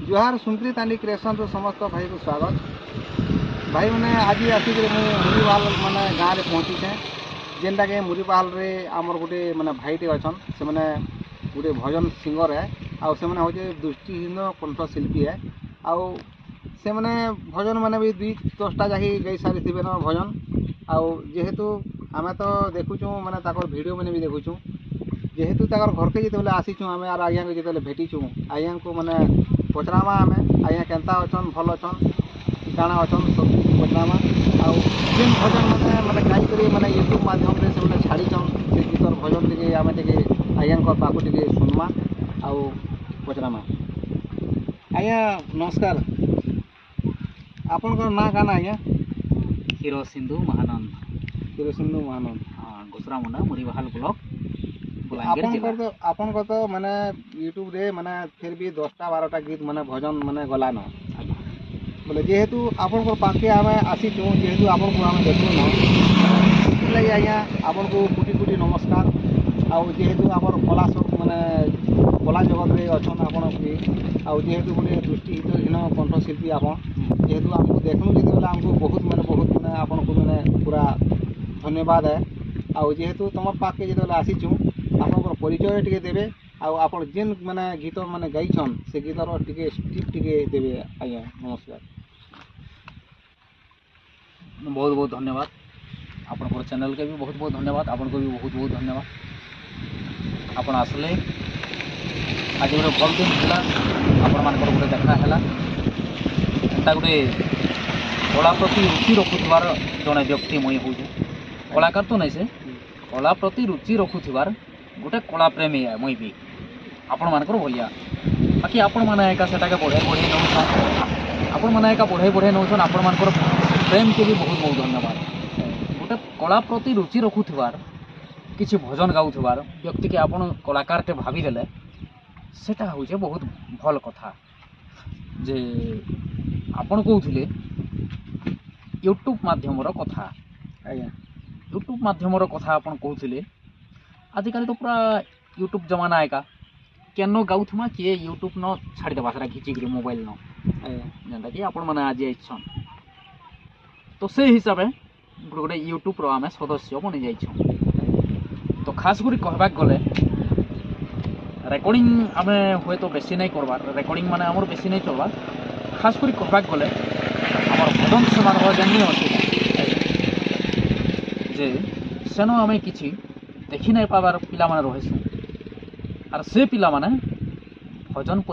जुहार सुंदरी Tandi creation रो समस्त भाई को स्वागत। भाई मैंने आज आसिक मुरीपाल माने गाँव में पहुँची जेनटा के मुरीपाल रे आमर गोटे माने भाईटे अच्छन से मैंने गोटे भजन सिंगर है आउ से मैंने हूँ दृष्टिहीन कंठशिल्पी है आउ से मैंने भजन मैंने भी 2-10टा जाकि गई सारी थे न भजन आउ जेहेतु आम तो देखुचु मैंने ताकर वीडियो मैंने भी देखुचु जेहेतु ताकर घर के जिते आसीचु आम आर आज्ञा को जिते भेटीचु आज्ञा को मैंने पचरामा आम आज्ञा केन्ता अच्छन भल अच्छन काଣା अच्छन सब पचरामा आउ जेन भजन मैंने मैंने गाई मैंने यूट्यूब माध्यम से छाड़ीचन से गीतर भजन टे आम टे आज्ञा पाक टे सुनमा आउ पचरामा। आज्ञा नमस्कार, आपन ना काना आज्ञा? क्षीरसिंधु महानंद। क्षीरसिंधु महानंद घोसरामुंडा मुरीबाहाल ब्लॉक बलांगीर जिला। आपन को तो मैंने यूट्यूब रे मैंने फिर भी 10टा-12टा गीत मैंने भजन मैंने गलान बोले जेहेतु आपन को पाके आम आसीचु जेहेतु आपन को आम देखु ना लगे आज्ञा आपन को कोटि कोटि नमस्कार। आउ जेहेतु आमर कला सब मैंने कला जगत रे अच्छन आपन भी आउ जेहेतु गोटे दृष्टिहीन कंठशिल्पी आपन जेहेतु आमको देखनु जिते आमको बहुत मैंने आपन को मैंने पूरा धन्यवाद है। आउ जेहेतु तुम पाके जो आसीचु आपन परिचय टे देवे आउ आपन जेन मैंने गीत मैंने गाइछन से गीतर टिके स्टिप टिके देवे। आज्ञा नमस्कार, बहुत बहुत धन्यवाद। आपन चैनल के भी बहुत बहुत धन्यवाद, आपन को भी बहुत बहुत धन्यवाद। आपन आसले आज गोटे भल दिन है आपण मान गोटे देखा है एंता गोटे कला प्रति रुचि रखुवार जड़े व्यक्ति मुई हूँ कलाकार तो नहीं से कला प्रति रुचि रखुवार गोटे कला प्रेमी है मुई भी आपण मानकर भलिया बाकी आपण माने एका सेटा बढ़े बढ़े नौछन आपण माने एका बढ़े बढ़े नौछन आपण मानकर प्रेम के भी बहुत बहुत धन्यवाद। गोटे कला प्रति रुचि रखुवार किसी भजन गाउथबार व्यक्ति के आपण कलाकार टे भाभी देले सेटा होचे बहुत भल कथा जे आपण कहउथिले यूट्यूब माध्यम रो कथा। आज्ञा यूट्यूब माध्यम रो कथा आपण कहउथिले आजिकल तो पूरा यूट्यूब जमाना है का केनो गाउथमा किए यूट्यूब न छाड़ी देबा सारा खिची करी मोबाइल न जेंता कि आपण माने आज आइछन तो से हिसाब रे गोटे यूट्यूब रो आमे सदस्य बनि जाइछन। तो खास करी कहबाक गले रेकर्डिंग आमे हुए तो बेसी नहीं करबार रेकर्डिंग माने हमर बेसी नहीं चलबार खास करी कहबाक गले हमर भजन समारोह जेनी अछि जे सेनो आमे किछि देखि नहीं पाबार पिला माने रहैसु आर से पिला माने भजन